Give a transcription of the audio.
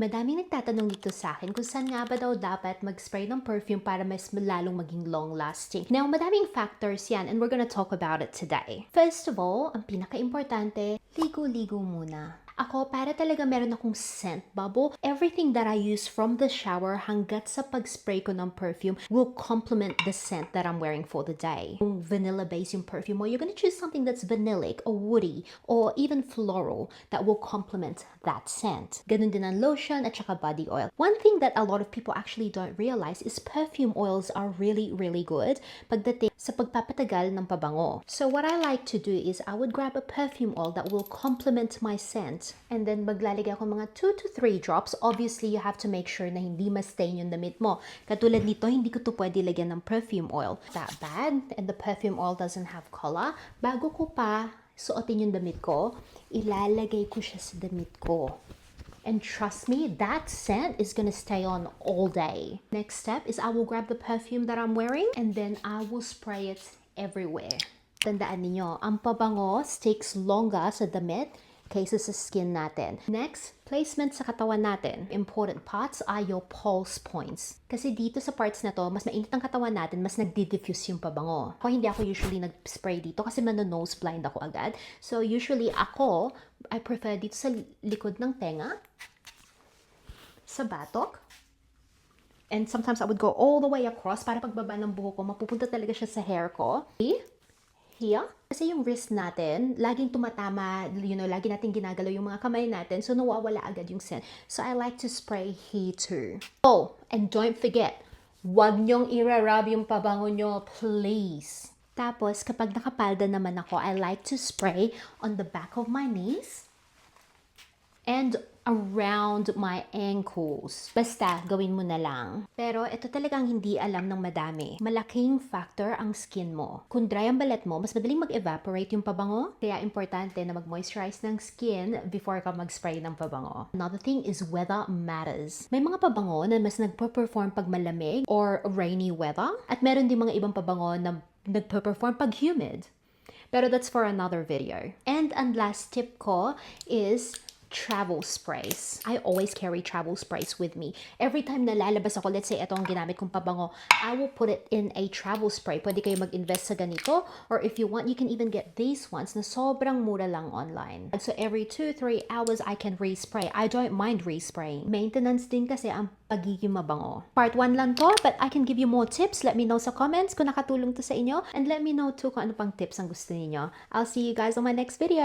Madaming nagtatanong dito sa akin kung saan nga ba daw dapat mag-spray ng perfume para mas lalong maging long-lasting. Now, madaming factors yan and we're gonna talk about it today. First of all, ang pinaka-importante, ligo-ligo muna. Ako, para talaga meron akong scent bubble. Everything that I use from the shower hanggat sa pag-spray ko ng perfume will complement the scent that I'm wearing for the day. Kung vanilla-based yung perfume mo, you're gonna choose something that's vanillic or woody or even floral that will complement that scent. Ganun din ang lotion at saka body oil. One thing that a lot of people actually don't realize is perfume oils are really, really good pagdating sa pagpapatagal ng pabango. So what I like to do is I would grab a perfume oil that will complement my scent. And then maglalagay ako mga 2 to 3 drops. Obviously, you have to make sure na hindi ma-stain yung damit mo. Katulad nito, hindi ko to pwede lagyan ng perfume oil. That bad, and the perfume oil doesn't have color. Bago ko pa suotin yung damit ko, ilalagay ko siya sa damit ko. And trust me, that scent is gonna stay on all day. Next step is I will grab the perfume that I'm wearing and then I will spray it everywhere. Tandaan niyo, ang pabango sticks longer sa damit kaysa sa skin natin. Next, placement sa katawan natin. Important parts are your pulse points. Kasi dito sa parts na to, mas mainit ang katawan natin, mas nagdi-diffuse yung pabango. Hindi ako usually nag-spray dito kasi nose blind ako agad. So usually ako, I prefer dito sa likod ng tenga, sa batok, and sometimes I would go all the way across para pagbaba ng buhok ko, mapupunta talaga siya sa hair ko. Here. Kasi yung wrist natin, laging tumatama, lagi natin ginagalaw yung mga kamay natin, so nawawala agad yung scent. So I like to spray here too. Oh, and don't forget, wag nyong i-rub yung pabango nyo, please. Tapos, kapag nakapalda naman ako, I like to spray on the back of my knees and around my ankles. Basta, gawin mo na lang. Pero ito talagang hindi alam ng madami. Malaking factor ang skin mo. Kung dry ang balat mo, mas madaling mag-evaporate yung pabango. Kaya importante na mag-moisturize ng skin before ka mag-spray ng pabango. Another thing is weather matters. May mga pabango na mas nagpo-perform pag malamig or rainy weather. At meron din mga ibang pabango na nagpo-perform pag humid. Pero that's for another video. And ang last tip ko is travel sprays. I always carry travel sprays with me. Every time na lalabas ako, let's say ito ang ginamit kong pabango, I will put it in a travel spray. Pwede kayo mag-invest sa ganito, or if you want, you can even get these ones na sobrang mura lang online. So every 2-3 hours, I can respray. I don't mind respraying. Maintenance din kasi ang pagiging mabango. Part 1 lang to, but I can give you more tips. Let me know sa comments kung nakatulong to sa inyo, and let me know too kung ano pang tips ang gusto niyo. I'll see you guys on my next video.